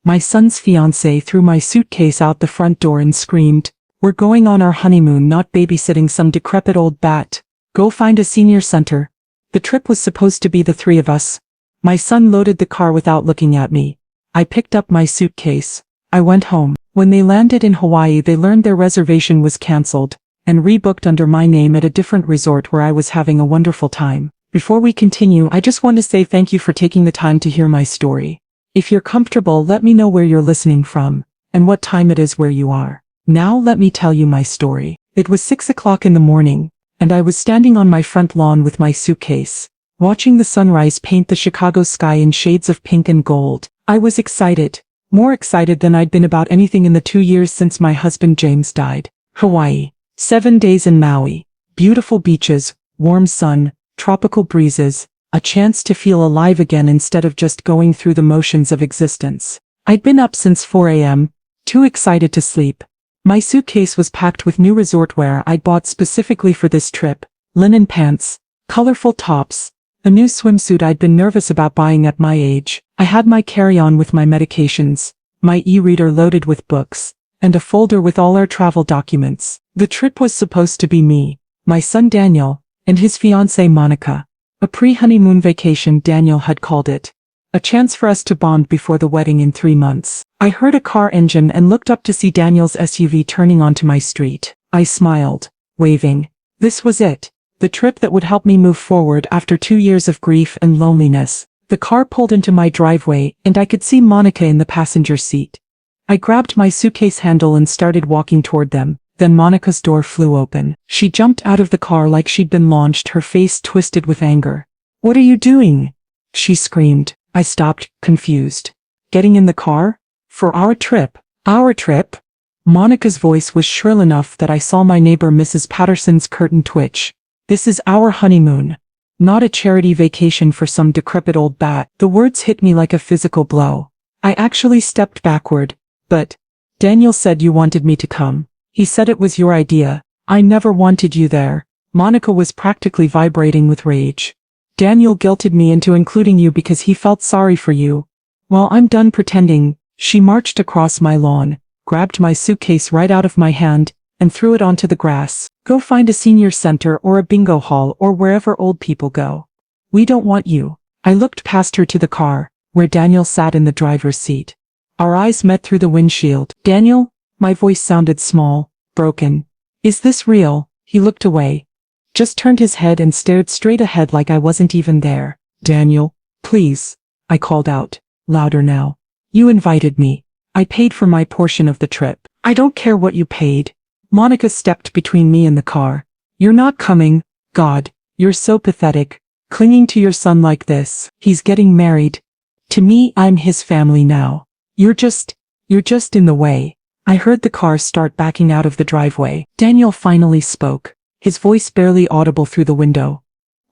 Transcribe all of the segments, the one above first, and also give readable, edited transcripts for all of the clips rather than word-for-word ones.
My son's fiancée threw my suitcase out the front door and screamed, "We're going on our honeymoon, not babysitting some decrepit old bat. Go find a senior center." The trip was supposed to be the three of us. My son loaded the car without looking at me. I picked up my suitcase. I went home. When they landed in Hawaii, they learned their reservation was canceled and rebooked under my name at a different resort where I was having a wonderful time. Before we continue, I just want to say thank you for taking the time to hear my story. If you're comfortable, let me know where you're listening from and what time it is where you are. Now let me tell you my story. It was 6 o'clock in the morning, and I was standing on my front lawn with my suitcase, watching the sunrise paint the Chicago sky in shades of pink and gold. I was excited, more excited than I'd been about anything in the 2 years since my husband James died. Hawaii. 7 days in Maui. Beautiful beaches, warm sun, tropical breezes, a chance to feel alive again instead of just going through the motions of existence. I'd been up since 4 a.m., too excited to sleep. My suitcase was packed with new resort wear I'd bought specifically for this trip: linen pants, colorful tops, a new swimsuit I'd been nervous about buying at my age. I had my carry-on with my medications, my e-reader loaded with books, and a folder with all our travel documents. The trip was supposed to be me, my son Daniel, and his fiancée Monica. A pre-honeymoon vacation, Daniel had called it. A chance for us to bond before the wedding in 3 months. I heard a car engine and looked up to see Daniel's SUV turning onto my street. I smiled, waving. This was it. The trip that would help me move forward after 2 years of grief and loneliness. The car pulled into my driveway, and I could see Monica in the passenger seat. I grabbed my suitcase handle and started walking toward them. Then Monica's door flew open. She jumped out of the car like she'd been launched, her face twisted with anger. "What are you doing?" she screamed. I stopped, confused. "Getting in the car? For our trip." "Our trip?" Monica's voice was shrill enough that I saw my neighbor Mrs. Patterson's curtain twitch. "This is our honeymoon, not a charity vacation for some decrepit old bat." The words hit me like a physical blow. I actually stepped backward. "But Daniel said you wanted me to come. He said it was your idea. I never wanted you there." Monica was practically vibrating with rage. "Daniel guilted me into including you because he felt sorry for you." Well, I'm done pretending. She marched across my lawn, grabbed my suitcase right out of my hand, and threw it onto the grass. "Go find a senior center or a bingo hall or wherever old people go. We don't want you." I looked past her to the car, where Daniel sat in the driver's seat. Our eyes met through the windshield. "Daniel?" My voice sounded small, broken. "Is this real?" He looked away, just turned his head and stared straight ahead like I wasn't even there. "Daniel, please," I called out, louder now. "You invited me. I paid for my portion of the trip." "I don't care what you paid." Monica stepped between me and the car. "You're not coming." "God, you're so pathetic, clinging to your son like this. He's getting married. To me, I'm his family now. You're just in the way." I heard the car start backing out of the driveway. Daniel finally spoke, his voice barely audible through the window.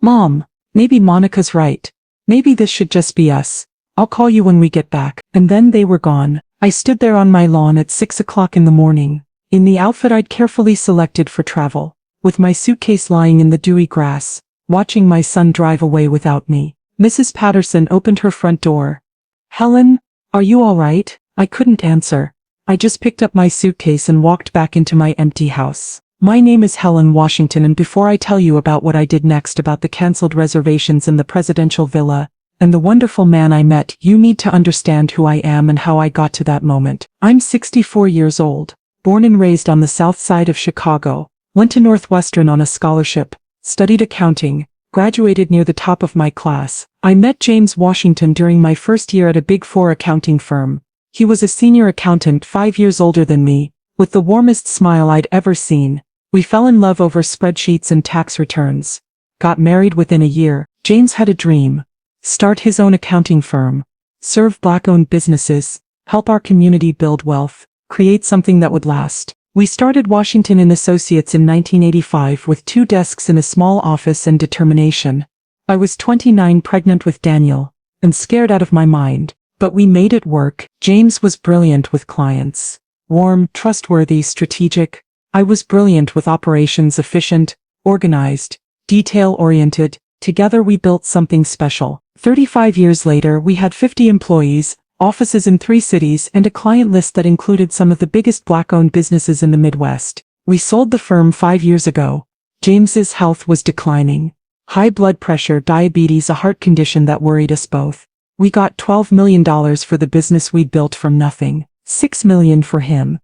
"Mom, maybe Monica's right. Maybe this should just be us. I'll call you when we get back." And then they were gone. I stood there on my lawn at 6 o'clock in the morning, in the outfit I'd carefully selected for travel, with my suitcase lying in the dewy grass, watching my son drive away without me. Mrs. Patterson opened her front door. "Helen, are you all right?" I couldn't answer. I just picked up my suitcase and walked back into my empty house. My name is Helen Washington, and before I tell you about what I did next, about the canceled reservations in the presidential villa, and the wonderful man I met, you need to understand who I am and how I got to that moment. I'm 64 years old, born and raised on the south side of Chicago, went to Northwestern on a scholarship, studied accounting, graduated near the top of my class. I met James Washington during my first year at a Big Four accounting firm. He was a senior accountant 5 years older than me, with the warmest smile I'd ever seen. We fell in love over spreadsheets and tax returns. Got married within a year. James had a dream: start his own accounting firm, serve Black-owned businesses, help our community build wealth, create something that would last. We started Washington & Associates in 1985 with 2 desks in a small office and determination. I was 29, pregnant with Daniel, and scared out of my mind. But we made it work. James was brilliant with clients. Warm, trustworthy, strategic. I was brilliant with operations, efficient, organized, detail-oriented. Together we built something special. 35 years later, we had 50 employees, offices in 3 cities, and a client list that included some of the biggest Black-owned businesses in the Midwest. We sold the firm 5 years ago. James's health was declining. High blood pressure, diabetes, a heart condition that worried us both. We got $12 million for the business we'd built from nothing. $6 million for him.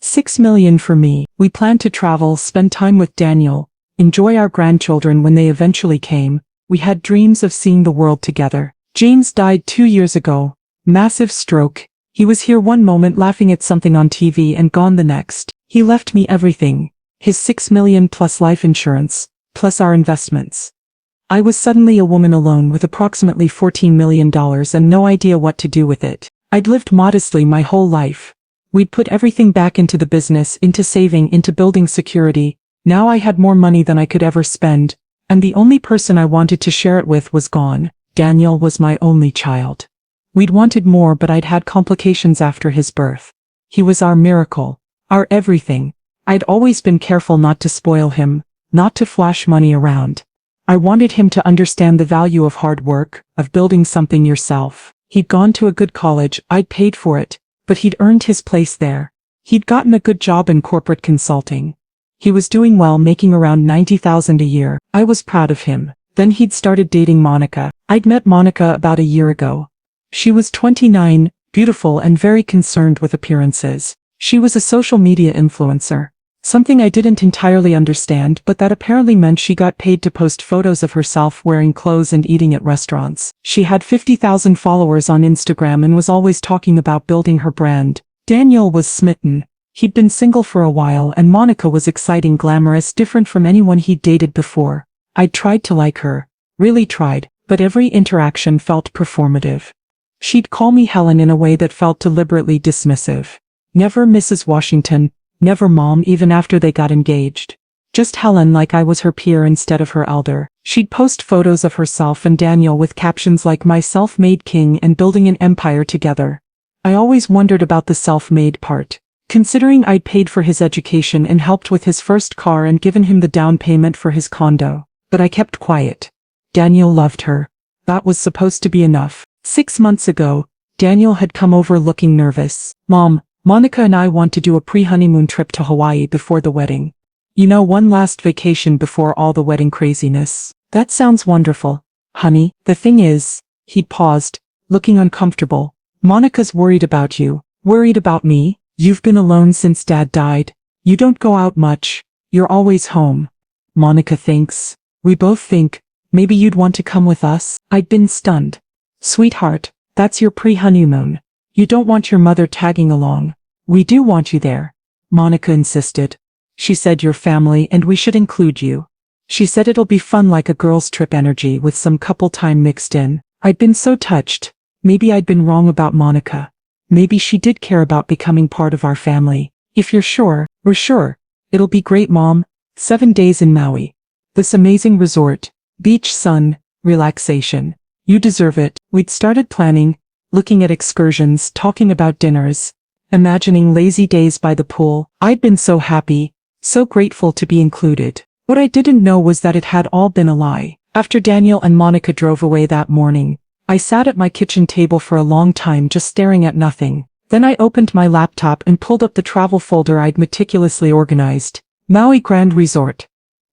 $6 million for me. We planned to travel, spend time with Daniel, enjoy our grandchildren when they eventually came. We had dreams of seeing the world together. James died 2 years ago. Massive stroke. He was here one moment laughing at something on TV and gone the next. He left me everything. His $6 million plus life insurance, plus our investments. I was suddenly a woman alone with approximately $14 million and no idea what to do with it. I'd lived modestly my whole life. We'd put everything back into the business, into saving, into building security. Now I had more money than I could ever spend, and the only person I wanted to share it with was gone. Daniel was my only child. We'd wanted more, but I'd had complications after his birth. He was our miracle, our everything. I'd always been careful not to spoil him, not to flash money around. I wanted him to understand the value of hard work, of building something yourself. He'd gone to a good college, I'd paid for it, but he'd earned his place there. He'd gotten a good job in corporate consulting. He was doing well, making around $90,000 a year. I was proud of him. Then he'd started dating Monica. I'd met Monica about a year ago. She was 29, beautiful and very concerned with appearances. She was a social media influencer. Something I didn't entirely understand, but that apparently meant she got paid to post photos of herself wearing clothes and eating at restaurants. She had 50,000 followers on Instagram and was always talking about building her brand. Daniel was smitten. He'd been single for a while, and Monica was exciting, glamorous, different from anyone he'd dated before. I'd tried to like her. Really tried, but every interaction felt performative. She'd call me Helen in a way that felt deliberately dismissive. Never Mrs. Washington, never Mom, even after they got engaged. Just Helen, like I was her peer instead of her elder. She'd post photos of herself and Daniel with captions like "my self-made king" and "building an empire together." I always wondered about the self-made part. Considering I'd paid for his education and helped with his first car and given him the down payment for his condo. But I kept quiet. Daniel loved her. That was supposed to be enough. 6 months ago, Daniel had come over looking nervous. "Mom, Monica and I want to do a pre-honeymoon trip to Hawaii before the wedding. You know, one last vacation before all the wedding craziness." "That sounds wonderful, honey. The thing is," he paused, looking uncomfortable, "Monica's worried about you." "Worried about me? You've been alone since Dad died. You don't go out much. You're always home." "Monica thinks, we both think, maybe you'd want to come with us." I'd been stunned. "Sweetheart, that's your pre-honeymoon. You don't want your mother tagging along." "We do want you there," Monica insisted. "She said you're family and we should include you. She said it'll be fun, like a girls' trip energy with some couple time mixed in." I'd been so touched. Maybe I'd been wrong about Monica. Maybe she did care about becoming part of our family. "If you're sure, we're sure. It'll be great, Mom. 7 days in Maui. This amazing resort. Beach, sun, relaxation. You deserve it." We'd started planning, looking at excursions, talking about dinners, imagining lazy days by the pool. I'd been so happy, so grateful to be included. What I didn't know was that it had all been a lie. After Daniel and Monica drove away that morning, I sat at my kitchen table for a long time just staring at nothing. Then I opened my laptop and pulled up the travel folder I'd meticulously organized. Maui Grand Resort.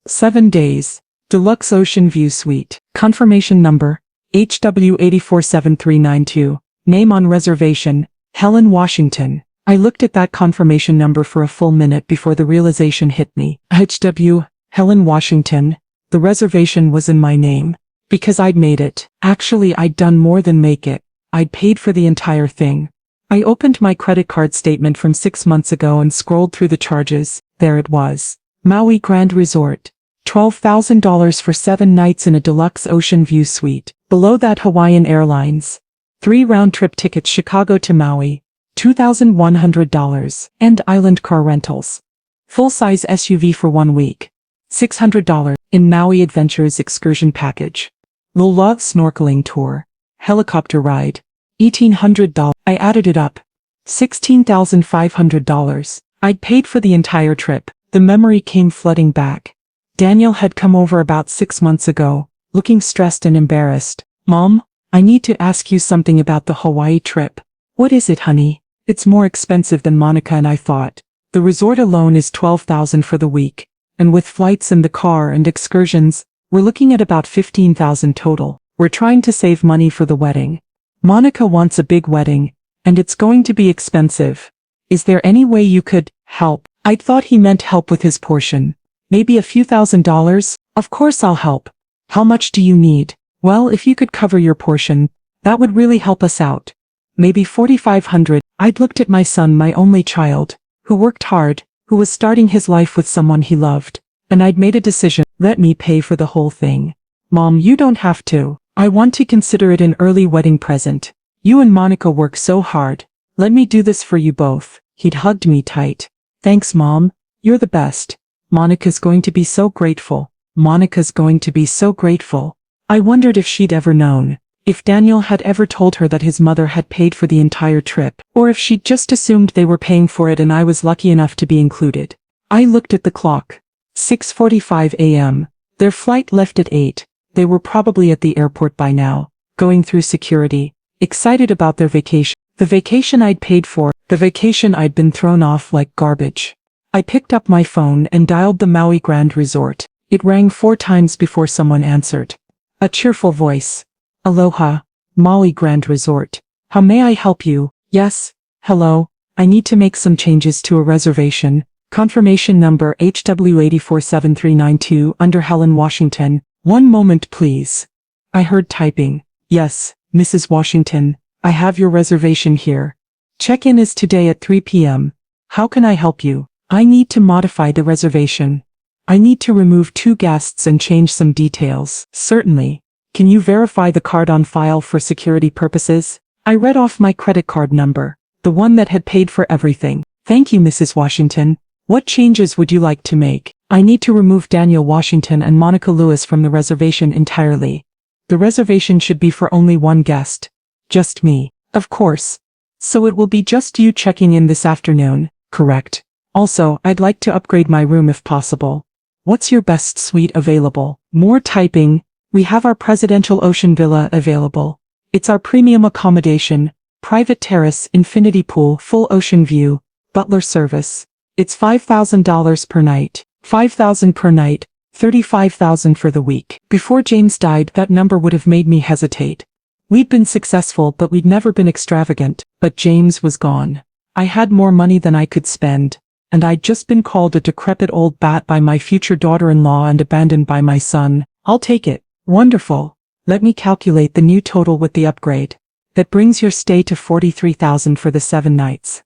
7 days. Deluxe Ocean View Suite. Confirmation number, HW847392. Name on reservation, Helen Washington. I looked at that confirmation number for a full minute before the realization hit me. HW, Helen Washington. The reservation was in my name. Because I'd made it. Actually, I'd done more than make it. I'd paid for the entire thing. I opened my credit card statement from 6 months ago and scrolled through the charges. There it was. Maui Grand Resort. $12,000 for 7 nights in a deluxe ocean view suite. Below that, Hawaiian Airlines. 3 round-trip tickets Chicago to Maui. $2,100. And island car rentals. Full-size SUV for 1 week. $600. In Maui Adventures excursion package. Lula snorkeling tour. Helicopter ride. $1,800. I added it up. $16,500. I'd paid for the entire trip. The memory came flooding back. Daniel had come over about 6 months ago, looking stressed and embarrassed. "Mom, I need to ask you something about the Hawaii trip." What is it, honey? It's more expensive than Monica and I thought. The resort alone is $12,000 for the week, and with flights and the car and excursions, we're looking at about $15,000 total. We're trying to save money for the wedding. Monica wants a big wedding, and it's going to be expensive. Is there any way you could help? I thought he meant help with his portion. Maybe a few $1,000s? Of course I'll help. How much do you need? Well, if you could cover your portion, that would really help us out. Maybe $4,500. I'd looked at my son, my only child, who worked hard, who was starting his life with someone he loved, and I'd made a decision. Let me pay for the whole thing. Mom, you don't have to. I want to consider it an early wedding present. You and Monica work so hard. Let me do this for you both. He'd hugged me tight. Thanks, Mom. You're the best. Monica's going to be so grateful. Monica's going to be so grateful. I wondered if she'd ever known. If Daniel had ever told her that his mother had paid for the entire trip, or if she'd just assumed they were paying for it and I was lucky enough to be included. I looked at the clock. 6:45 a.m. Their flight left at 8. They were probably at the airport by now, going through security, excited about their vacation. The vacation I'd paid for, the vacation I'd been thrown off like garbage. I picked up my phone and dialed the Maui Grand Resort. It rang 4 times before someone answered. A cheerful voice. Aloha, Maui Grand Resort. How may I help you? Yes, hello, I need to make some changes to a reservation. Confirmation number HW847392 under Helen, Washington. One moment please. I heard typing. Yes, Mrs. Washington, I have your reservation here. Check-in is today at 3 p.m. How can I help you? I need to modify the reservation. I need to remove 2 guests and change some details. Certainly. Can you verify the card on file for security purposes? I read off my credit card number, the one that had paid for everything. Thank you, Mrs. Washington. What changes would you like to make? I need to remove Daniel Washington and Monica Lewis from the reservation entirely. The reservation should be for only 1 guest. Just me. Of course. So it will be just you checking in this afternoon, correct? Also, I'd like to upgrade my room if possible. What's your best suite available? More typing. We have our presidential ocean villa available. It's our premium accommodation, private terrace, infinity pool, full ocean view, butler service. It's $5,000 per night. $5,000 per night, $35,000 for the week. Before James died, that number would have made me hesitate. We'd been successful, but we'd never been extravagant. But James was gone. I had more money than I could spend, and I'd just been called a decrepit old bat by my future daughter-in-law and abandoned by my son. I'll take it. Wonderful. Let me calculate the new total with the upgrade. That brings your stay to $43,000 for the 7 nights.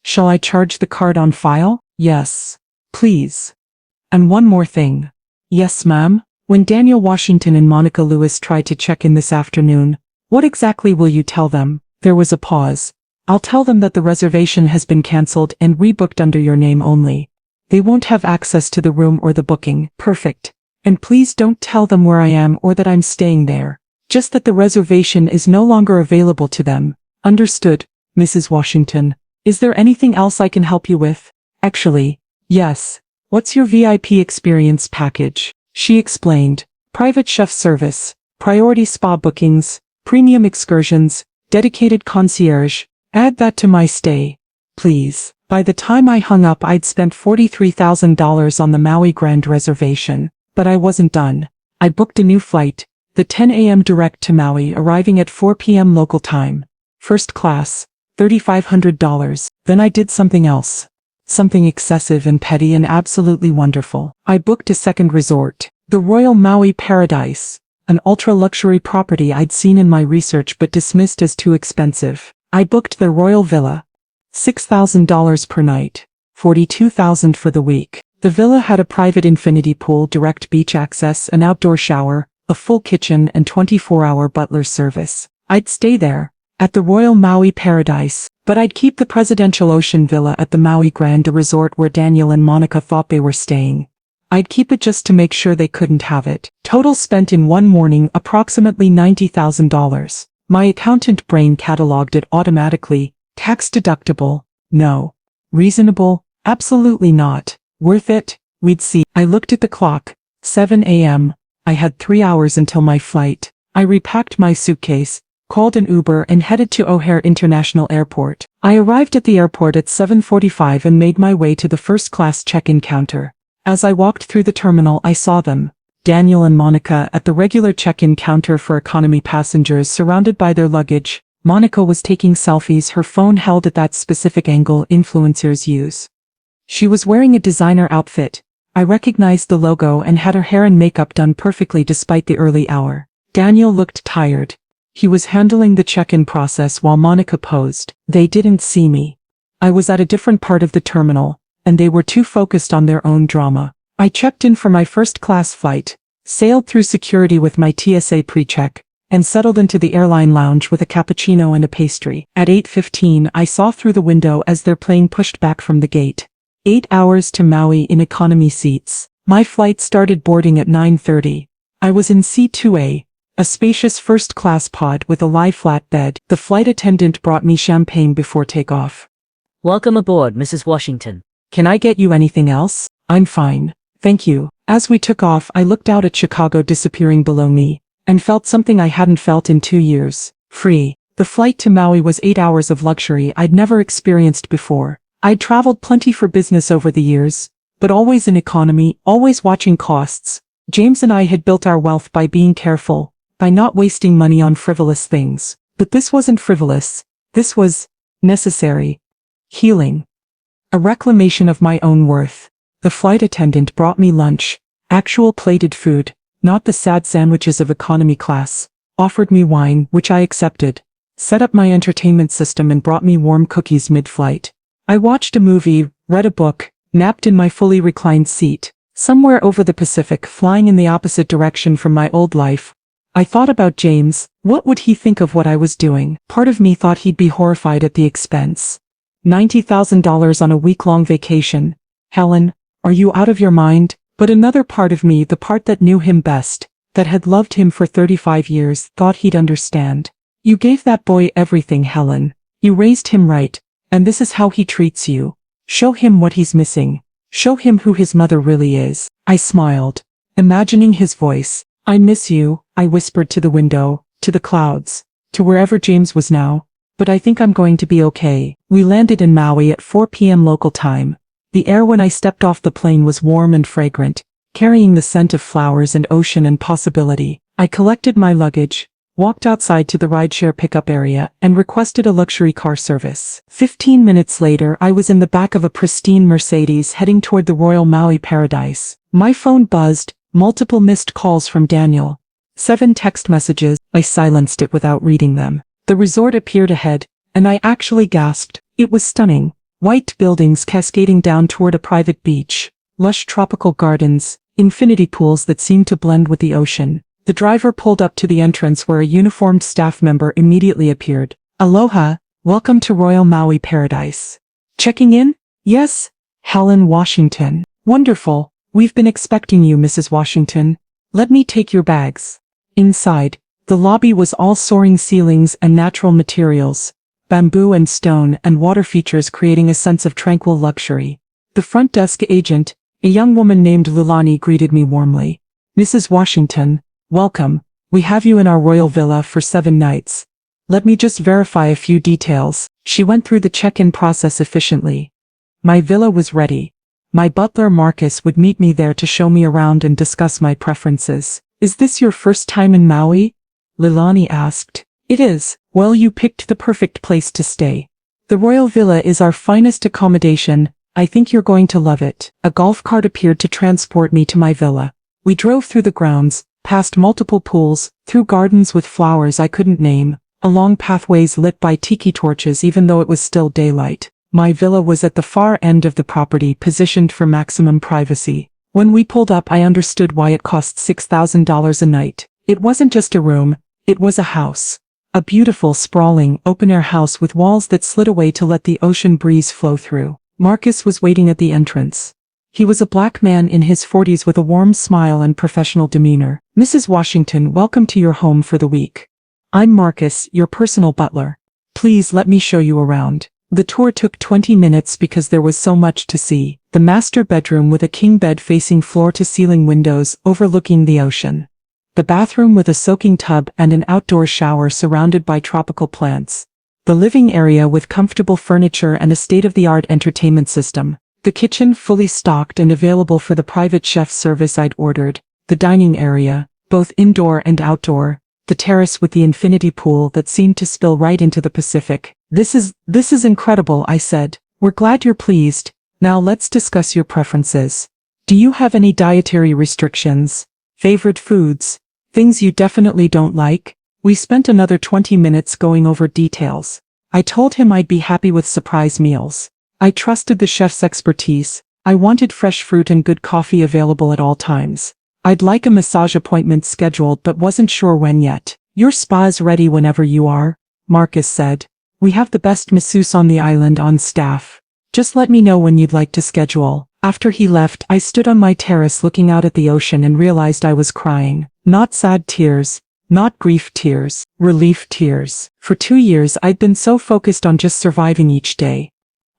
Shall I charge the card on file? Yes. Please. And one more thing. Yes, ma'am. When Daniel Washington and Monica Lewis try to check in this afternoon, what exactly will you tell them? There was a pause. I'll tell them that the reservation has been cancelled and rebooked under your name only. They won't have access to the room or the booking. Perfect. And please don't tell them where I am or that I'm staying there. Just that the reservation is no longer available to them. Understood, Mrs. Washington. Is there anything else I can help you with? Actually, yes. What's your VIP experience package? She explained. Private chef service, priority spa bookings, premium excursions, dedicated concierge. Add that to my stay, please. By the time I hung up, I'd spent $43,000 on the Maui Grand reservation. But I wasn't done. I booked a new flight, the 10 a.m. direct to Maui, arriving at 4 p.m. local time. First class, $3,500. Then I did something else. Something excessive and petty and absolutely wonderful. I booked a second resort, the Royal Maui Paradise, an ultra-luxury property I'd seen in my research but dismissed as too expensive. I booked the Royal Villa. $6,000 per night, $42,000 for the week. The villa had a private infinity pool, direct beach access, an outdoor shower, a full kitchen and 24-hour butler service. I'd stay there, at the Royal Maui Paradise, but I'd keep the presidential ocean villa at the Maui Grand Resort where Daniel and Monica thought they were staying. I'd keep it just to make sure they couldn't have it. Total spent in one morning, approximately $90,000. My accountant brain cataloged it automatically. Tax deductible? No. Reasonable? Absolutely not. Worth it? We'd see. I looked at the clock. 7 a.m. I had 3 hours until my flight. I repacked my suitcase, called an Uber and headed to O'Hare International Airport. I arrived at the airport at 7:45 and made my way to the first-class check-in counter. As I walked through the terminal, I saw them, Daniel and Monica, at the regular check-in counter for economy passengers, surrounded by their luggage. Monica was taking selfies, her phone held at that specific angle influencers use. She was wearing a designer outfit. I recognized the logo and had her hair and makeup done perfectly despite the early hour. Daniel looked tired. He was handling the check-in process while Monica posed. They didn't see me. I was at a different part of the terminal, and they were too focused on their own drama. I checked in for my first-class flight, sailed through security with my TSA pre-check, and settled into the airline lounge with a cappuccino and a pastry. At 8:15, I saw through the window as their plane pushed back from the gate. 8 hours to Maui in economy seats. My flight started boarding at 9:30. I was in C2A, a spacious first-class pod with a lie-flat bed. The flight attendant brought me champagne before takeoff. Welcome aboard, Mrs. Washington. Can I get you anything else? I'm fine, thank you. As we took off, I looked out at Chicago disappearing below me, and felt something I hadn't felt in 2 years. Free. The flight to Maui was 8 hours of luxury I'd never experienced before. I'd traveled plenty for business over the years, but always in economy, always watching costs. James and I had built our wealth by being careful, by not wasting money on frivolous things. But this wasn't frivolous. This was necessary. Healing. A reclamation of my own worth. The flight attendant brought me lunch, actual plated food, not the sad sandwiches of economy class, offered me wine, which I accepted, set up my entertainment system and brought me warm cookies mid-flight. I watched a movie, read a book, napped in my fully reclined seat, somewhere over the Pacific, flying in the opposite direction from my old life. I thought about James. What would he think of what I was doing? Part of me thought he'd be horrified at the expense. $90,000 on a week-long vacation. Helen, are you out of your mind? But another part of me, the part that knew him best, that had loved him for 35 years, thought he'd understand. You gave that boy everything, Helen. You raised him right, and this is how he treats you. Show him what he's missing. Show him who his mother really is. I smiled, imagining his voice. I miss you, I whispered to the window, to the clouds, to wherever James was now. But I think I'm going to be okay. We landed in Maui at 4 p.m. local time. The air when I stepped off the plane was warm and fragrant, carrying the scent of flowers and ocean and possibility. I collected my luggage, walked outside to the rideshare pickup area, and requested a luxury car service. 15 minutes later, I was in the back of a pristine Mercedes heading toward the Royal Maui Paradise. My phone buzzed, multiple missed calls from Daniel. 7 text messages. I silenced it without reading them. The resort appeared ahead, and I actually gasped. It was stunning. White buildings cascading down toward a private beach, lush tropical gardens, infinity pools that seemed to blend with the ocean. The driver pulled up to the entrance where a uniformed staff member immediately appeared. Aloha, welcome to Royal Maui Paradise. Checking in? Yes, Helen Washington. Wonderful, we've been expecting you, Mrs. Washington. Let me take your bags. Inside, the lobby was all soaring ceilings and natural materials, bamboo and stone and water features creating a sense of tranquil luxury. The front desk agent, a young woman named Lulani, greeted me warmly. Mrs. Washington, welcome. We have you in our royal villa for 7 nights. Let me just verify a few details. She went through the check-in process efficiently. My villa was ready. My butler Marcus would meet me there to show me around and discuss my preferences. Is this your first time in Maui? Lilani asked. It is. Well, you picked the perfect place to stay. The Royal Villa is our finest accommodation. I think you're going to love it. A golf cart appeared to transport me to my villa. We drove through the grounds, past multiple pools, through gardens with flowers I couldn't name, along pathways lit by tiki torches even though it was still daylight. My villa was at the far end of the property, positioned for maximum privacy. When we pulled up, I understood why it cost $6,000 a night. It wasn't just a room, it was a house. A beautiful, sprawling, open-air house with walls that slid away to let the ocean breeze flow through. Marcus was waiting at the entrance. He was a black man in his 40s with a warm smile and professional demeanor. Mrs. Washington, welcome to your home for the week. I'm Marcus, your personal butler. Please let me show you around. The tour took 20 minutes because there was so much to see. The master bedroom with a king bed facing floor-to-ceiling windows overlooking the ocean. The bathroom with a soaking tub and an outdoor shower surrounded by tropical plants. The living area with comfortable furniture and a state-of-the-art entertainment system. The kitchen fully stocked and available for the private chef service I'd ordered. The dining area, both indoor and outdoor. The terrace with the infinity pool that seemed to spill right into the Pacific. This is incredible, I said. We're glad you're pleased. Now let's discuss your preferences. Do you have any dietary restrictions? Favorite foods? Things you definitely don't like? We spent another 20 minutes going over details. I told him I'd be happy with surprise meals. I trusted the chef's expertise. I wanted fresh fruit and good coffee available at all times. I'd like a massage appointment scheduled but wasn't sure when yet. Your spa's ready whenever you are, Marcus said. We have the best masseuse on the island on staff. Just let me know when you'd like to schedule. After he left, I stood on my terrace looking out at the ocean and realized I was crying. Not sad tears. Not grief tears. Relief tears. For 2 years I'd been so focused on just surviving each day.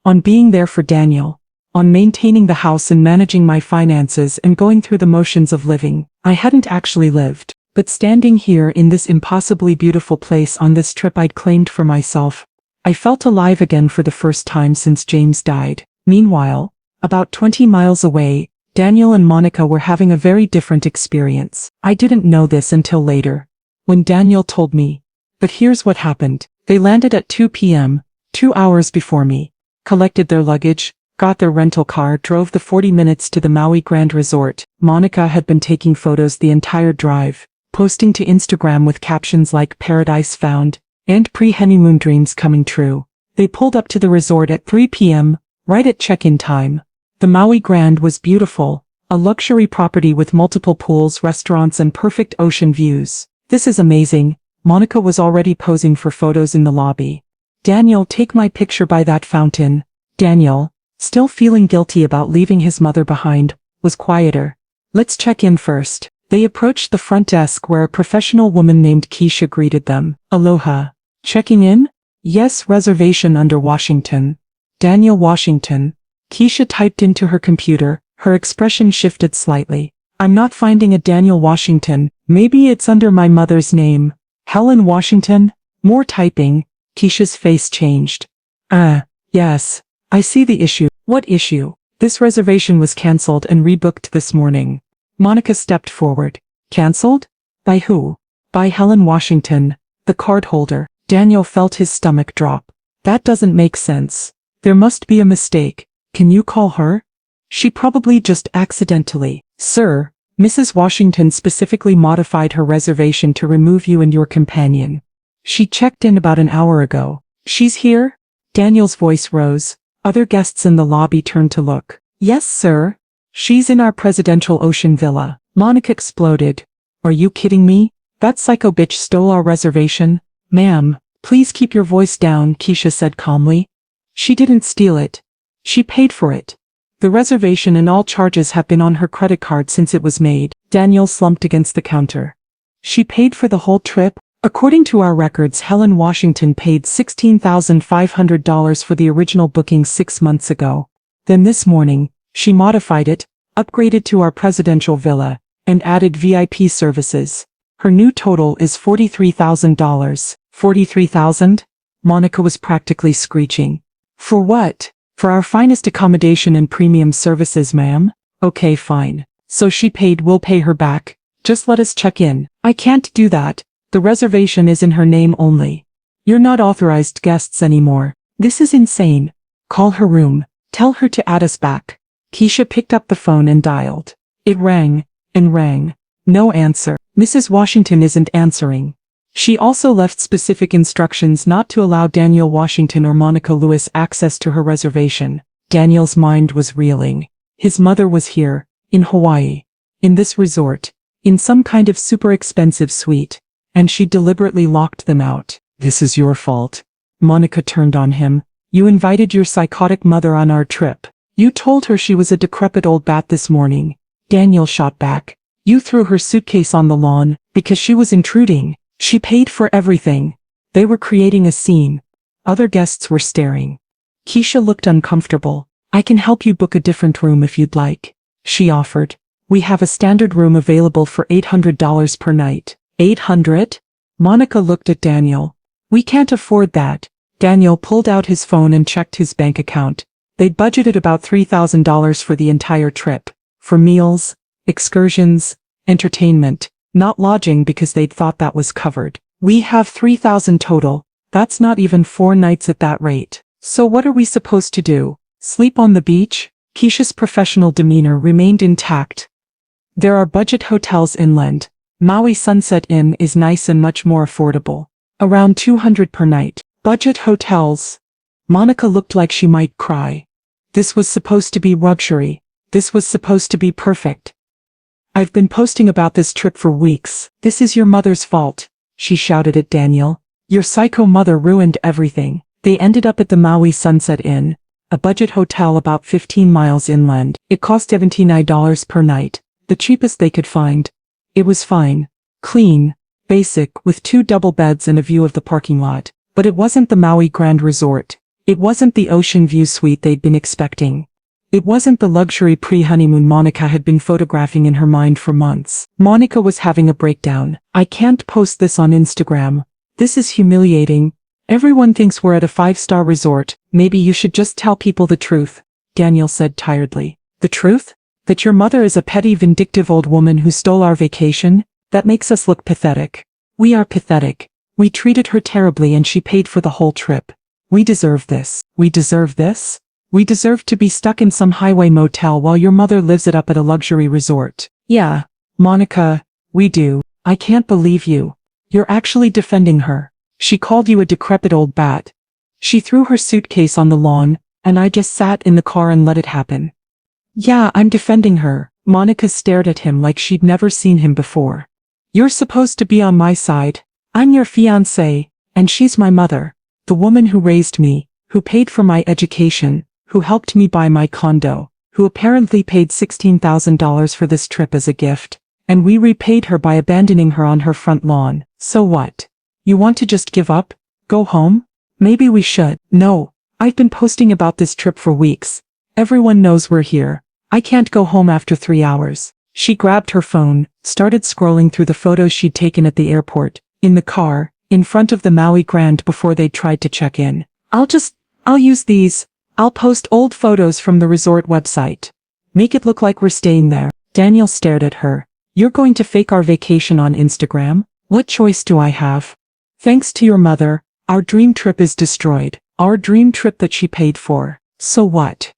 On being there for Daniel. On maintaining the house and managing my finances and going through the motions of living. I hadn't actually lived. But standing here in this impossibly beautiful place on this trip I'd claimed for myself, I felt alive again for the first time since James died. Meanwhile, about 20 miles away, Daniel and Monica were having a very different experience. I didn't know this until later, when Daniel told me. But here's what happened. They landed at 2 p.m., 2 hours before me, collected their luggage, got their rental car, drove the 40 minutes to the Maui Grand Resort. Monica had been taking photos the entire drive, posting to Instagram with captions like "Paradise Found" and "Pre-honeymoon dreams coming true." They pulled up to the resort at 3 p.m., right at check-in time. The Maui Grand was beautiful, a luxury property with multiple pools, restaurants, and perfect ocean views. This is amazing. Monica was already posing for photos in the lobby. Daniel, take my picture by that fountain. Daniel, still feeling guilty about leaving his mother behind, was quieter. Let's check in first. They approached the front desk where a professional woman named Keisha greeted them. Aloha. Checking in? Yes, reservation under Washington. Daniel Washington. Keisha typed into her computer, her expression shifted slightly. I'm not finding a Daniel Washington. Maybe it's under my mother's name. Helen Washington? More typing. Keisha's face changed. Yes. I see the issue. What issue? This reservation was cancelled and rebooked this morning. Monica stepped forward. Cancelled? By who? By Helen Washington, the cardholder. Daniel felt his stomach drop. That doesn't make sense. There must be a mistake. Can you call her? She probably just accidentally. Sir, Mrs. Washington specifically modified her reservation to remove you and your companion. She checked in about an hour ago. She's here? Daniel's voice rose. Other guests in the lobby turned to look. Yes, sir. She's in our presidential ocean villa. Monica exploded. Are you kidding me? That psycho bitch stole our reservation? Ma'am, please keep your voice down, Keisha said calmly. She didn't steal it. She paid for it. The reservation and all charges have been on her credit card since it was made. Daniel slumped against the counter. She paid for the whole trip? According to our records, Helen Washington paid $16,500 for the original booking 6 months ago. Then this morning, she modified it, upgraded to our presidential villa, and added VIP services. Her new total is $43,000. $43,000? Monica was practically screeching. For what? For our finest accommodation and premium services, ma'am. Okay, fine. So she paid, we'll pay her back. Just let us check in. I can't do that. The reservation is in her name only. You're not authorized guests anymore. This is insane. Call her room. Tell her to add us back. Keisha picked up the phone and dialed. It rang and rang. No answer. Mrs. Washington isn't answering. She also left specific instructions not to allow Daniel Washington or Monica Lewis access to her reservation. Daniel's mind was reeling. His mother was here, in Hawaii, in this resort, in some kind of super expensive suite, and she deliberately locked them out. This is your fault. Monica turned on him. You invited your psychotic mother on our trip. You told her she was a decrepit old bat this morning. Daniel shot back. You threw her suitcase on the lawn, because she was intruding. She paid for everything. They were creating a scene. Other guests were staring. Keisha looked uncomfortable. I can help you book a different room if you'd like, she offered. We have a standard room available for $800 per night. 800? Monica looked at Daniel. We can't afford that. Daniel pulled out his phone and checked his bank account. They'd budgeted about $3,000 for the entire trip. For meals, excursions, entertainment, not lodging because they'd thought that was covered. We have $3,000 total. That's not even 4 nights at that rate. So what are we supposed to do? Sleep on the beach? Keisha's professional demeanor remained intact. There are budget hotels inland. Maui Sunset Inn is nice and much more affordable. Around $200 per night. Budget hotels. Monica looked like she might cry. This was supposed to be luxury. This was supposed to be perfect. I've been posting about this trip for weeks. This is your mother's fault, she shouted at Daniel. Your psycho mother ruined everything. They ended up at the Maui Sunset Inn, a budget hotel about 15 miles inland. It cost $79 per night, the cheapest they could find. It was fine, clean, basic, with 2 double beds and a view of the parking lot. But it wasn't the Maui Grand Resort. It wasn't the ocean view suite they'd been expecting. It wasn't the luxury pre-honeymoon Monica had been photographing in her mind for months. Monica was having a breakdown. I can't post this on Instagram. This is humiliating. Everyone thinks we're at a 5-star resort. Maybe you should just tell people the truth, Daniel said tiredly. The truth? That your mother is a petty, vindictive old woman who stole our vacation? That makes us look pathetic. We are pathetic. We treated her terribly and she paid for the whole trip. We deserve this. We deserve this? We deserve to be stuck in some highway motel while your mother lives it up at a luxury resort. Yeah, Monica, we do. I can't believe you. You're actually defending her. She called you a decrepit old bat. She threw her suitcase on the lawn, and I just sat in the car and let it happen. Yeah, I'm defending her. Monica stared at him like she'd never seen him before. You're supposed to be on my side. I'm your fiancée, and she's my mother. The woman who raised me, who paid for my education, who helped me buy my condo, who apparently paid $16,000 for this trip as a gift, and we repaid her by abandoning her on her front lawn. So what? You want to just give up? Go home? Maybe we should. No, I've been posting about this trip for weeks. Everyone knows we're here. I can't go home after 3 hours. She grabbed her phone, started scrolling through the photos she'd taken at the airport, in the car, in front of the Maui Grand before they tried to check in. I'll use these. I'll post old photos from the resort website. Make it look like we're staying there. Daniel stared at her. You're going to fake our vacation on Instagram? What choice do I have? Thanks to your mother, our dream trip is destroyed. Our dream trip that she paid for. So what?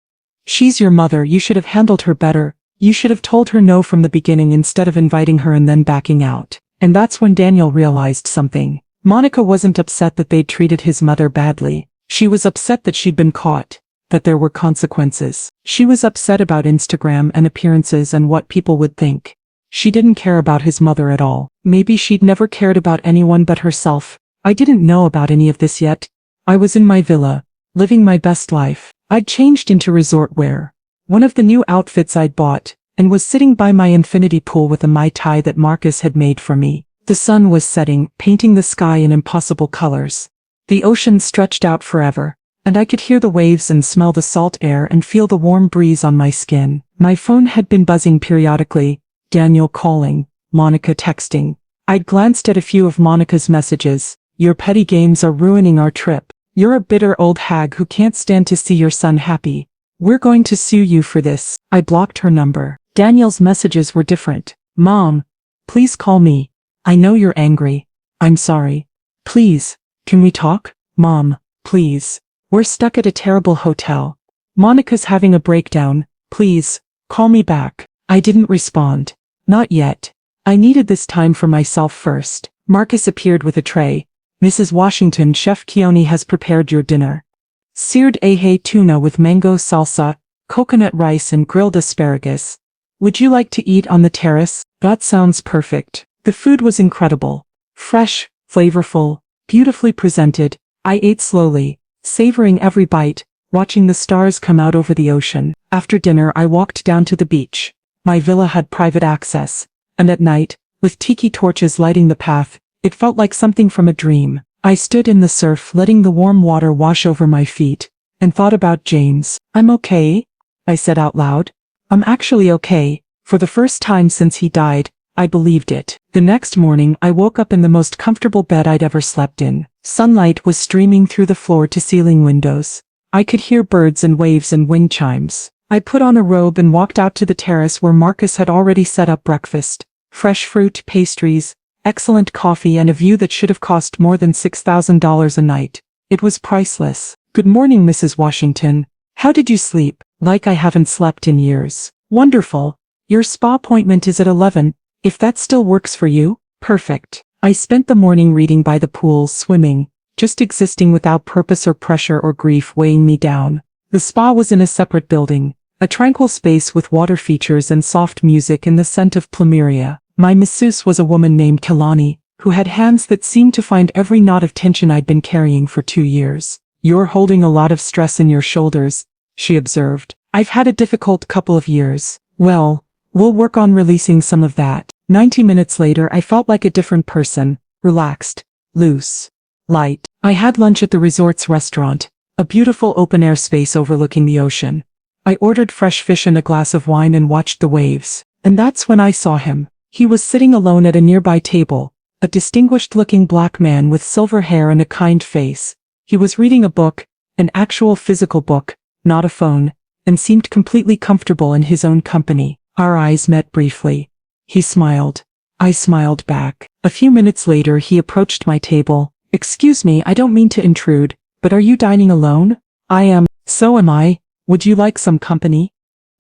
She's your mother. You should have handled her better. You should have told her no from the beginning instead of inviting her and then backing out. And that's when Daniel realized something. Monica wasn't upset that they'd treated his mother badly. She was upset that she'd been caught. That there were consequences. She was upset about Instagram and appearances and what people would think. She didn't care about his mother at all. Maybe she'd never cared about anyone but herself. I didn't know about any of this yet. I was in my villa, living my best life. I'd changed into resort wear. One of the new outfits I'd bought, and was sitting by my infinity pool with a Mai Tai that Marcus had made for me. The sun was setting, painting the sky in impossible colors. The ocean stretched out forever. And I could hear the waves and smell the salt air and feel the warm breeze on my skin. My phone had been buzzing periodically, Daniel calling, Monica texting. I'd glanced at a few of Monica's messages. Your petty games are ruining our trip. You're a bitter old hag who can't stand to see your son happy. We're going to sue you for this. I blocked her number. Daniel's messages were different. Mom, please call me. I know you're angry. I'm sorry. Please, can we talk? Mom, please. We're stuck at a terrible hotel. Monica's having a breakdown. Please, call me back. I didn't respond. Not yet. I needed this time for myself first. Marcus appeared with a tray. Mrs. Washington, Chef Keone has prepared your dinner. Seared ahe tuna with mango salsa, coconut rice and grilled asparagus. Would you like to eat on the terrace? That sounds perfect. The food was incredible. Fresh, flavorful, beautifully presented. I ate slowly, savoring every bite, watching the stars come out over the ocean. After dinner I walked down to the beach. My villa had private access, and at night, with tiki torches lighting the path, it felt like something from a dream. I stood in the surf letting the warm water wash over my feet, and thought about James. I'm okay, I said out loud. I'm actually okay. For the first time since he died, I believed it. The next morning I woke up in the most comfortable bed I'd ever slept in. Sunlight was streaming through the floor-to-ceiling windows. I could hear birds and waves and wind chimes. I put on a robe and walked out to the terrace where Marcus had already set up breakfast. Fresh fruit, pastries, excellent coffee, and a view that should have cost more than $6,000 a night. It was priceless. "Good morning, Mrs. Washington. How did you sleep?" "Like I haven't slept in years." "Wonderful. Your spa appointment is at 11. If that still works for you, perfect." I spent the morning reading by the pool, swimming, just existing without purpose or pressure or grief weighing me down. The spa was in a separate building, a tranquil space with water features and soft music and the scent of plumeria. My masseuse was a woman named Kelani, who had hands that seemed to find every knot of tension I'd been carrying for 2 years. "You're holding a lot of stress in your shoulders," she observed. "I've had a difficult couple of years." "Well, we'll work on releasing some of that." 90 minutes later I felt like a different person, relaxed, loose, light. I had lunch at the resort's restaurant, a beautiful open-air space overlooking the ocean. I ordered fresh fish and a glass of wine and watched the waves. And that's when I saw him. He was sitting alone at a nearby table, a distinguished-looking black man with silver hair and a kind face. He was reading a book, an actual physical book, not a phone, and seemed completely comfortable in his own company. Our eyes met briefly. He smiled. I smiled back. A few minutes later he approached my table. "Excuse me, I don't mean to intrude, but are you dining alone?" "I am." "So am I. Would you like some company?"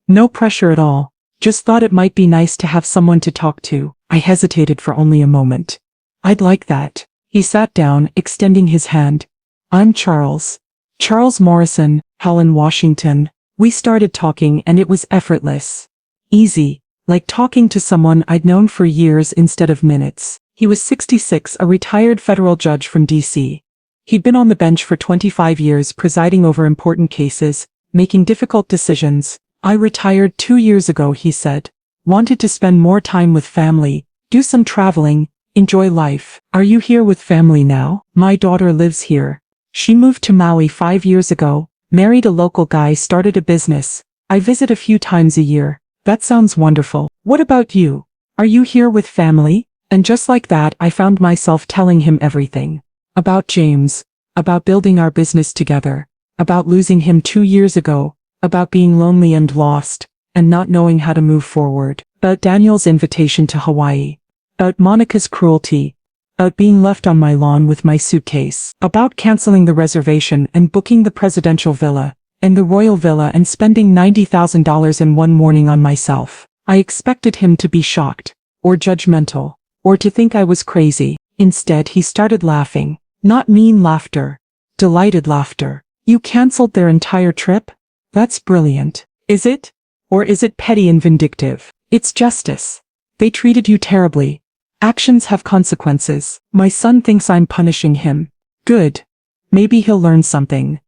"No pressure at all. Just thought it might be nice to have someone to talk to." I hesitated for only a moment. "I'd like that." He sat down, extending his hand. "I'm Charles. Charles Morrison, Helen Washington." We started talking and it was effortless. Easy. Like talking to someone I'd known for years instead of minutes. He was 66, a retired federal judge from D.C. He'd been on the bench for 25 years presiding over important cases, making difficult decisions. "I retired 2 years ago," he said. "Wanted to spend more time with family, do some traveling, enjoy life." "Are you here with family now?" "My daughter lives here. She moved to Maui 5 years ago, married a local guy, started a business. I visit a few times a year." "That sounds wonderful. What about you? Are you here with family?" And just like that I found myself telling him everything. About James, about building our business together, about losing him 2 years ago, about being lonely and lost, and not knowing how to move forward, about Daniel's invitation to Hawaii, about Monica's cruelty, about being left on my lawn with my suitcase, about canceling the reservation and booking the presidential villa, and the royal villa and spending $90,000 in one morning on myself. I expected him to be shocked, or judgmental, or to think I was crazy. Instead he started laughing. Not mean laughter. Delighted laughter. "You canceled their entire trip? That's brilliant. Is it? Or is it petty and vindictive?" "It's justice. They treated you terribly. Actions have consequences. My son thinks I'm punishing him." "Good. Maybe he'll learn something."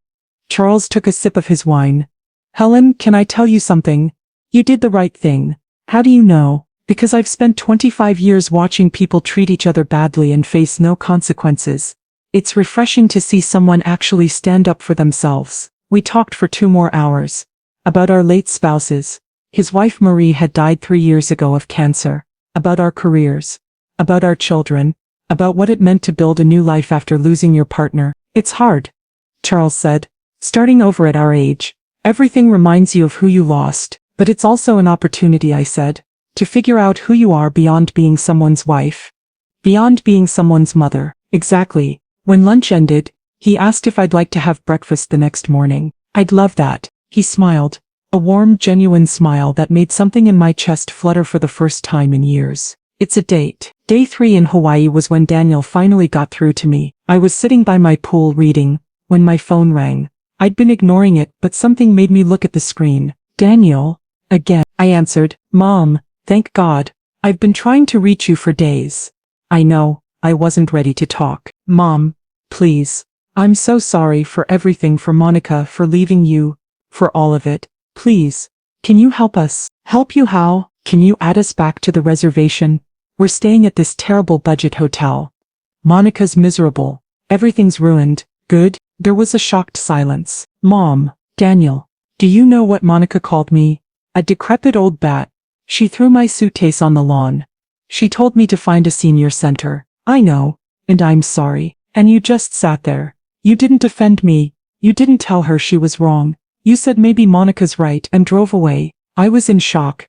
Charles took a sip of his wine. "Helen, can I tell you something? You did the right thing." "How do you know?" "Because I've spent 25 years watching people treat each other badly and face no consequences. It's refreshing to see someone actually stand up for themselves." We talked for 2 more hours. About our late spouses. His wife Marie had died 3 years ago of cancer. About our careers. About our children. About what it meant to build a new life after losing your partner. "It's hard," Charles said. "Starting over at our age. Everything reminds you of who you lost. But it's also an opportunity," I said. "To figure out who you are beyond being someone's wife. Beyond being someone's mother." Exactly. When lunch ended, he asked if I'd like to have breakfast the next morning. "I'd love that." He smiled. A warm, genuine smile that made something in my chest flutter for the first time in years. "It's a date." Day 3 in Hawaii was when Daniel finally got through to me. I was sitting by my pool reading, when my phone rang. I'd been ignoring it, but something made me look at the screen. "Daniel?" Again. I answered. "Mom, thank God. I've been trying to reach you for days." "I know." I wasn't ready to talk. "Mom, please. I'm so sorry for everything, for Monica, for leaving you, for all of it. Please. Can you help us?" "Help you how?" "Can you add us back to the reservation? We're staying at this terrible budget hotel. Monica's miserable. Everything's ruined." "Good." There was a shocked silence. "Mom, Daniel, do you know what Monica called me? A decrepit old bat. She threw my suitcase on the lawn. She told me to find a senior center. I know, and I'm sorry. And you just sat there. You didn't defend me. You didn't tell her she was wrong. You said maybe Monica's right and drove away. I was in shock.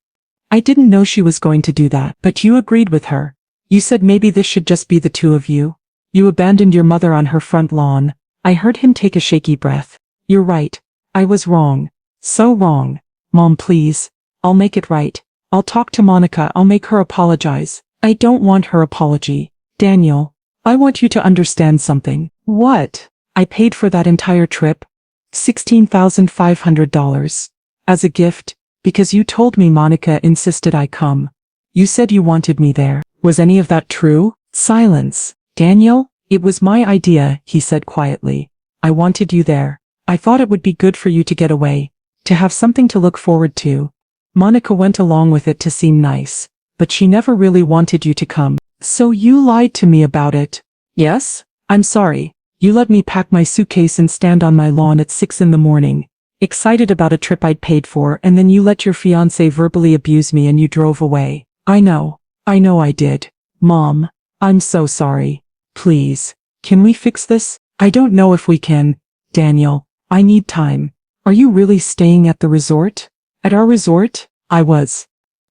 I didn't know she was going to do that, but you agreed with her. You said maybe this should just be the two of you. You abandoned your mother on her front lawn. I heard him take a shaky breath. You're right. I was wrong. So wrong. Mom, please. I'll make it right. I'll talk to Monica. I'll make her apologize. I don't want her apology. Daniel, I want you to understand something. What? I paid for that entire trip. $16,500. As a gift, because you told me Monica insisted I come. You said you wanted me there. Was any of that true? Silence. Daniel, it was my idea, he said quietly. I wanted you there. I thought it would be good for you to get away, to have something to look forward to. Monica went along with it to seem nice, but she never really wanted you to come. So you lied to me about it. Yes? I'm sorry. You let me pack my suitcase and stand on my lawn at 6 in the morning, excited about a trip I'd paid for, and then you let your fiancé verbally abuse me and you drove away. I know I did. Mom, I'm so sorry. Please, can we fix this? I don't know if we can. Daniel, I need time. Are you really staying at the resort? At our resort? I was.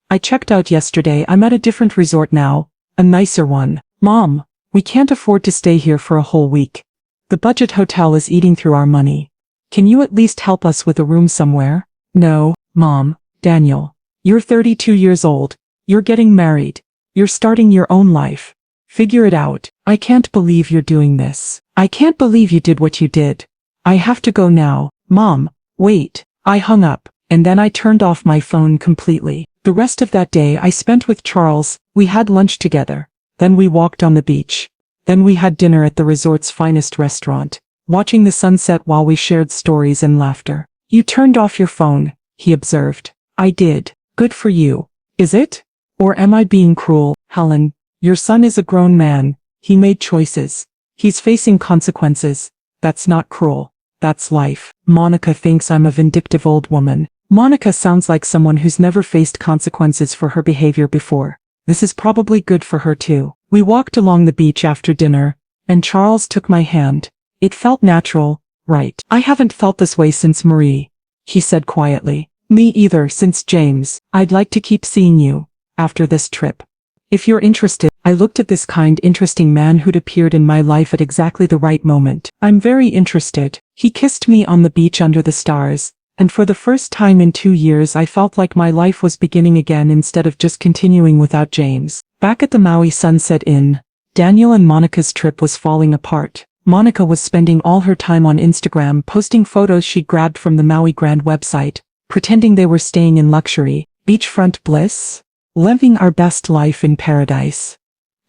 I checked out yesterday. I'm at a different resort now, a nicer one. Mom, we can't afford to stay here for a whole week. The budget hotel is eating through our money. Can you at least help us with a room somewhere? No, Mom. Daniel, you're 32 years old. You're getting married. You're starting your own life. Figure it out. I can't believe you're doing this. I can't believe you did what you did. I have to go now. Mom, wait. I hung up, and then I turned off my phone completely. The rest of that day I spent with Charles. We had lunch together. Then we walked on the beach. Then we had dinner at the resort's finest restaurant, watching the sunset while we shared stories and laughter. You turned off your phone, he observed. I did. Good for you. Is it? Or am I being cruel? Helen, your son is a grown man. He made choices. He's facing consequences. That's not cruel. That's life. Monica thinks I'm a vindictive old woman. Monica sounds like someone who's never faced consequences for her behavior before. This is probably good for her too. We walked along the beach after dinner, and Charles took my hand. It felt natural, right? I haven't felt this way since Marie, he said quietly. Me either, since James. I'd like to keep seeing you after this trip. If you're interested. I looked at this kind, interesting man who'd appeared in my life at exactly the right moment. I'm very interested. He kissed me on the beach under the stars, and for the first time in 2 years I felt like my life was beginning again instead of just continuing without James. Back at the Maui Sunset Inn, Daniel and Monica's trip was falling apart. Monica was spending all her time on Instagram posting photos she'd grabbed from the Maui Grand website, pretending they were staying in luxury, beachfront bliss, living our best life in paradise.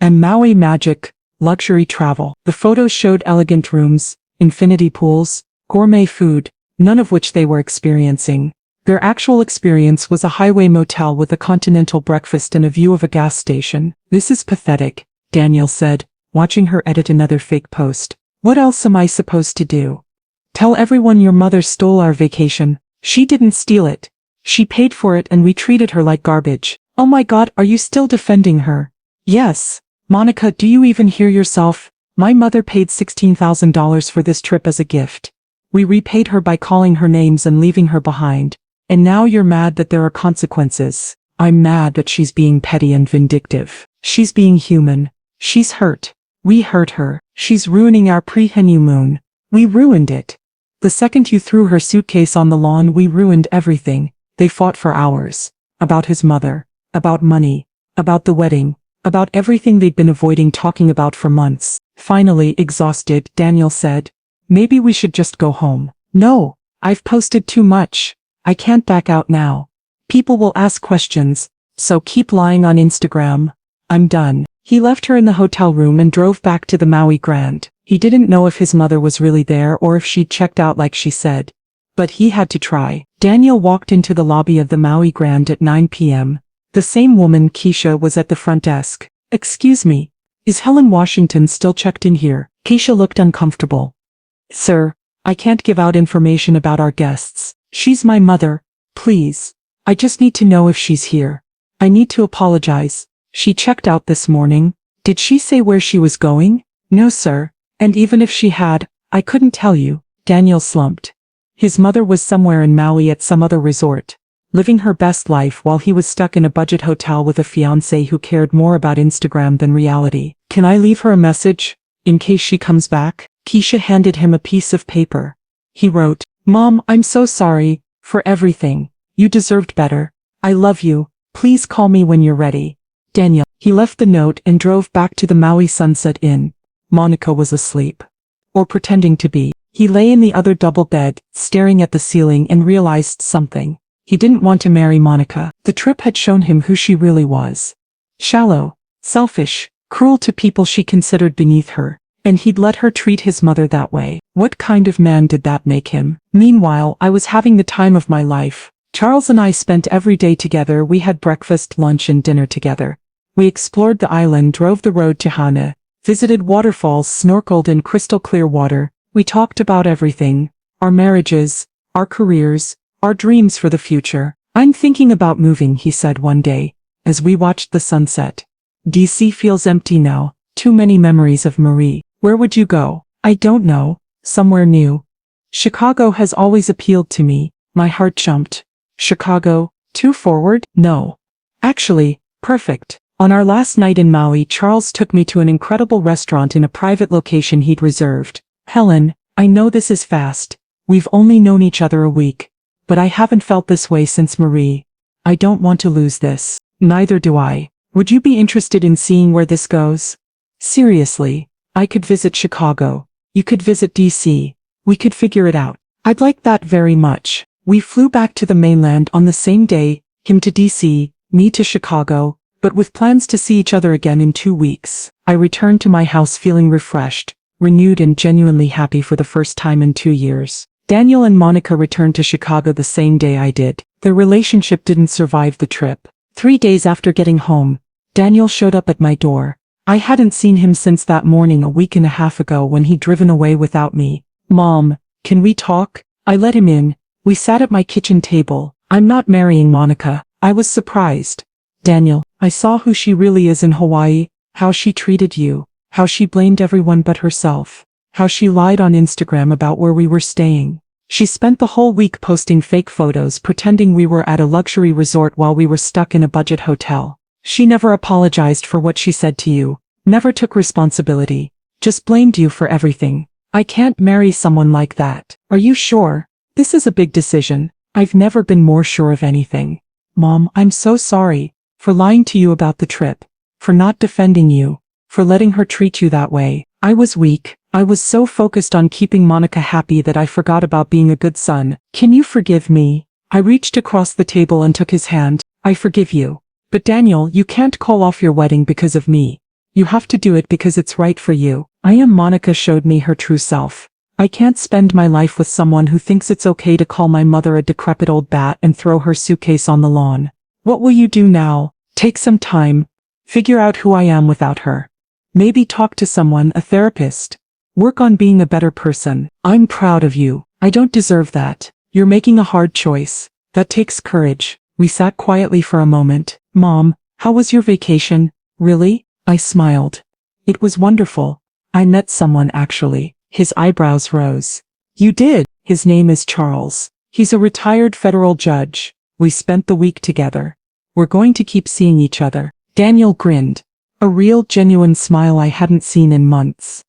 And Maui magic, luxury travel. The photos showed elegant rooms, infinity pools, gourmet food, none of which they were experiencing. Their actual experience was a highway motel with a continental breakfast and a view of a gas station. This is pathetic, Daniel said, watching her edit another fake post. What else am I supposed to do? Tell everyone your mother stole our vacation. She didn't steal it. She paid for it and we treated her like garbage. Oh my God, are you still defending her? Yes. Monica, do you even hear yourself? My mother paid $16,000 for this trip as a gift. We repaid her by calling her names and leaving her behind. And now you're mad that there are consequences. I'm mad that she's being petty and vindictive. She's being human. She's hurt. We hurt her. She's ruining our pre-honeymoon. We ruined it. The second you threw her suitcase on the lawn, we ruined everything. They fought for hours. About his mother. About money. About the wedding. About everything they'd been avoiding talking about for months. Finally, exhausted, Daniel said, maybe we should just go home. No, I've posted too much. I can't back out now. People will ask questions, so keep lying on Instagram. I'm done. He left her in the hotel room and drove back to the Maui Grand. He didn't know if his mother was really there or if she'd checked out like she said. But he had to try. Daniel walked into the lobby of the Maui Grand at 9 p.m. The same woman, Keisha, was at the front desk. Excuse me. Is Helen Washington still checked in here? Keisha looked uncomfortable. Sir, I can't give out information about our guests. She's my mother. Please. I just need to know if she's here. I need to apologize. She checked out this morning. Did she say where she was going? No, sir. And even if she had, I couldn't tell you. Daniel slumped. His mother was somewhere in Maui at some other resort, living her best life while he was stuck in a budget hotel with a fiancé who cared more about Instagram than reality. Can I leave her a message, in case she comes back? Keisha handed him a piece of paper. He wrote, Mom, I'm so sorry for everything. You deserved better. I love you. Please call me when you're ready. Daniel. He left the note and drove back to the Maui Sunset Inn. Monica was asleep. Or pretending to be. He lay in the other double bed, staring at the ceiling and realized something. He didn't want to marry Monica. The trip had shown him who she really was. Shallow, selfish, cruel to people she considered beneath her. And he'd let her treat his mother that way. What kind of man did that make him? Meanwhile, I was having the time of my life. Charles and I spent every day together. We had breakfast, lunch and dinner together. We explored the island, drove the road to Hana, visited waterfalls, snorkeled in crystal clear water. We talked about everything. Our marriages, our careers, our dreams for the future. I'm thinking about moving, he said one day, as we watched the sunset. DC feels empty now. Too many memories of Marie. Where would you go? I don't know. Somewhere new. Chicago has always appealed to me. My heart jumped. Chicago? Too forward? No. Actually, perfect. On our last night in Maui, Charles took me to an incredible restaurant in a private location he'd reserved. Helen, I know this is fast. We've only known each other a week. But I haven't felt this way since Marie. I don't want to lose this. Neither do I. Would you be interested in seeing where this goes? Seriously, I could visit Chicago. You could visit DC. We could figure it out. I'd like that very much. We flew back to the mainland on the same day, him to DC, me to Chicago, but with plans to see each other again in 2 weeks. I returned to my house feeling refreshed, renewed and genuinely happy for the first time in 2 years. Daniel and Monica returned to Chicago the same day I did. Their relationship didn't survive the trip. 3 days after getting home, Daniel showed up at my door. I hadn't seen him since that morning a week and a half ago when he'd driven away without me. Mom, can we talk? I let him in. We sat at my kitchen table. I'm not marrying Monica. I was surprised. Daniel, I saw who she really is in Hawaii, how she treated you, how she blamed everyone but herself, how she lied on Instagram about where we were staying. She spent the whole week posting fake photos pretending we were at a luxury resort while we were stuck in a budget hotel. She never apologized for what she said to you, never took responsibility, just blamed you for everything. I can't marry someone like that. Are you sure? This is a big decision. I've never been more sure of anything. Mom, I'm so sorry for lying to you about the trip, for not defending you, for letting her treat you that way. I was weak. I was so focused on keeping Monica happy that I forgot about being a good son. Can you forgive me? I reached across the table and took his hand. I forgive you. But Daniel, you can't call off your wedding because of me. You have to do it because it's right for you. Monica showed me her true self. I can't spend my life with someone who thinks it's okay to call my mother a decrepit old bat and throw her suitcase on the lawn. What will you do now? Take some time. Figure out who I am without her. Maybe talk to someone, a therapist. Work on being a better person. I'm proud of you. I don't deserve that. You're making a hard choice. That takes courage. We sat quietly for a moment. Mom, how was your vacation? Really? I smiled. It was wonderful. I met someone actually. His eyebrows rose. You did? His name is Charles. He's a retired federal judge. We spent the week together. We're going to keep seeing each other. Daniel grinned. A real, genuine smile I hadn't seen in months.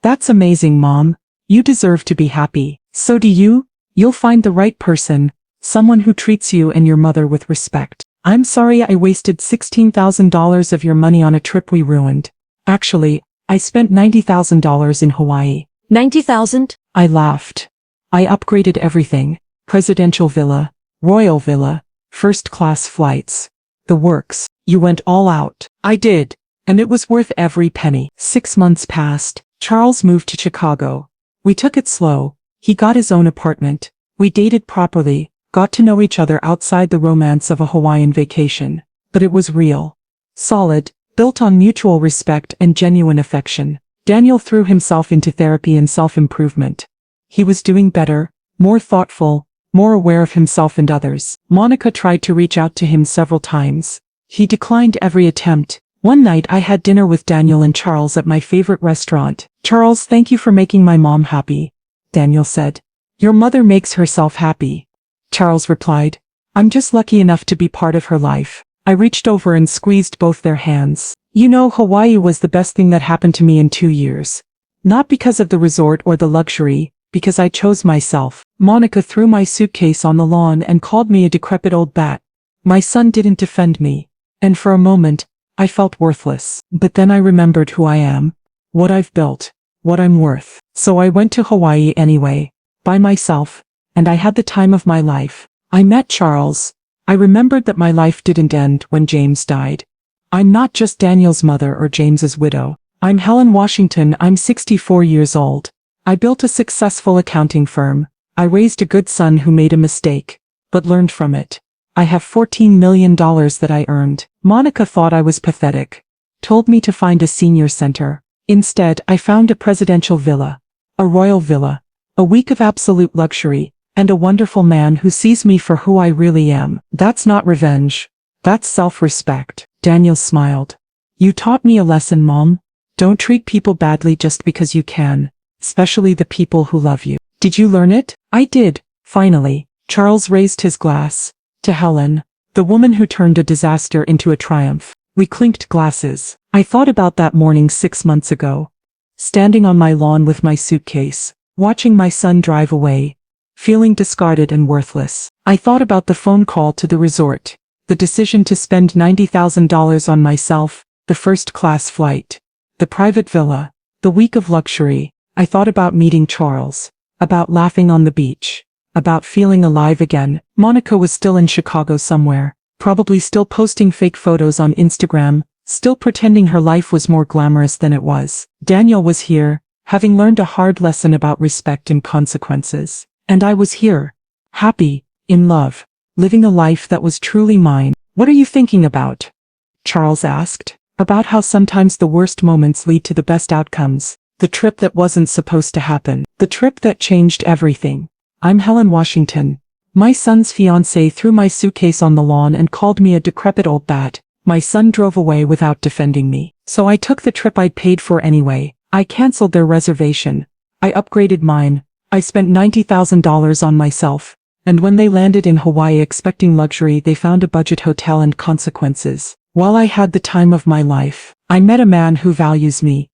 That's amazing, Mom. You deserve to be happy. So do you. You'll find the right person, someone who treats you and your mother with respect. I'm sorry I wasted $16,000 of your money on a trip we ruined. Actually, I spent $90,000 in Hawaii. 90,000? I laughed. I upgraded everything. Presidential villa, royal villa, first-class flights. The works. You went all out. I did. And it was worth every penny. 6 months passed. Charles moved to Chicago. We took it slow. He got his own apartment. We dated properly, got to know each other outside the romance of a Hawaiian vacation. But it was real. Solid, built on mutual respect and genuine affection. Daniel threw himself into therapy and self-improvement. He was doing better, more thoughtful, more aware of himself and others. Monica tried to reach out to him several times. He declined every attempt. One night I had dinner with Daniel and Charles at my favorite restaurant. "Charles, thank you for making my mom happy," Daniel said. "Your mother makes herself happy," Charles replied. "I'm just lucky enough to be part of her life." I reached over and squeezed both their hands. "You know, Hawaii was the best thing that happened to me in 2 years. Not because of the resort or the luxury, because I chose myself." Monica threw my suitcase on the lawn and called me a decrepit old bat. My son didn't defend me, and for a moment, I felt worthless. But then I remembered who I am, what I've built, what I'm worth. So I went to Hawaii anyway, by myself, and I had the time of my life. I met Charles. I remembered that my life didn't end when James died. I'm not just Daniel's mother or James's widow. I'm Helen Washington. I'm 64 years old. I built a successful accounting firm. I raised a good son who made a mistake, but learned from it. I have $14 million that I earned. Monica thought I was pathetic. Told me to find a senior center. Instead, I found a presidential villa. A royal villa. A week of absolute luxury. And a wonderful man who sees me for who I really am. That's not revenge. That's self-respect. Daniel smiled. "You taught me a lesson, Mom. Don't treat people badly just because you can. Especially the people who love you." "Did you learn it?" "I did, finally." Charles raised his glass. "To Helen, the woman who turned a disaster into a triumph." We clinked glasses. I thought about that morning 6 months ago. Standing on my lawn with my suitcase, watching my son drive away, feeling discarded and worthless. I thought about the phone call to the resort, the decision to spend $90,000 on myself, the first-class flight, the private villa, the week of luxury. I thought about meeting Charles, about laughing on the beach, about feeling alive again. Monica was still in Chicago somewhere, probably still posting fake photos on Instagram, still pretending her life was more glamorous than it was. Daniel was here, having learned a hard lesson about respect and consequences. And I was here, happy, in love, living a life that was truly mine. "What are you thinking about?" Charles asked. "About how sometimes the worst moments lead to the best outcomes. The trip that wasn't supposed to happen. The trip that changed everything." I'm Helen Washington. My son's fiancée threw my suitcase on the lawn and called me a decrepit old bat. My son drove away without defending me. So I took the trip I'd paid for anyway. I canceled their reservation. I upgraded mine. I spent $90,000 on myself. And when they landed in Hawaii expecting luxury, they found a budget hotel and consequences. While I had the time of my life, I met a man who values me.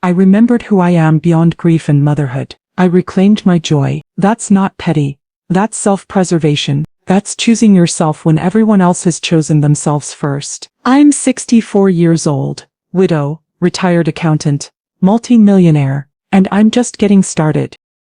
I remembered who I am beyond grief and motherhood. I reclaimed my joy. That's not petty. That's self-preservation. That's choosing yourself when everyone else has chosen themselves first. I'm 64 years old, widow, retired accountant, multi-millionaire, and I'm just getting started.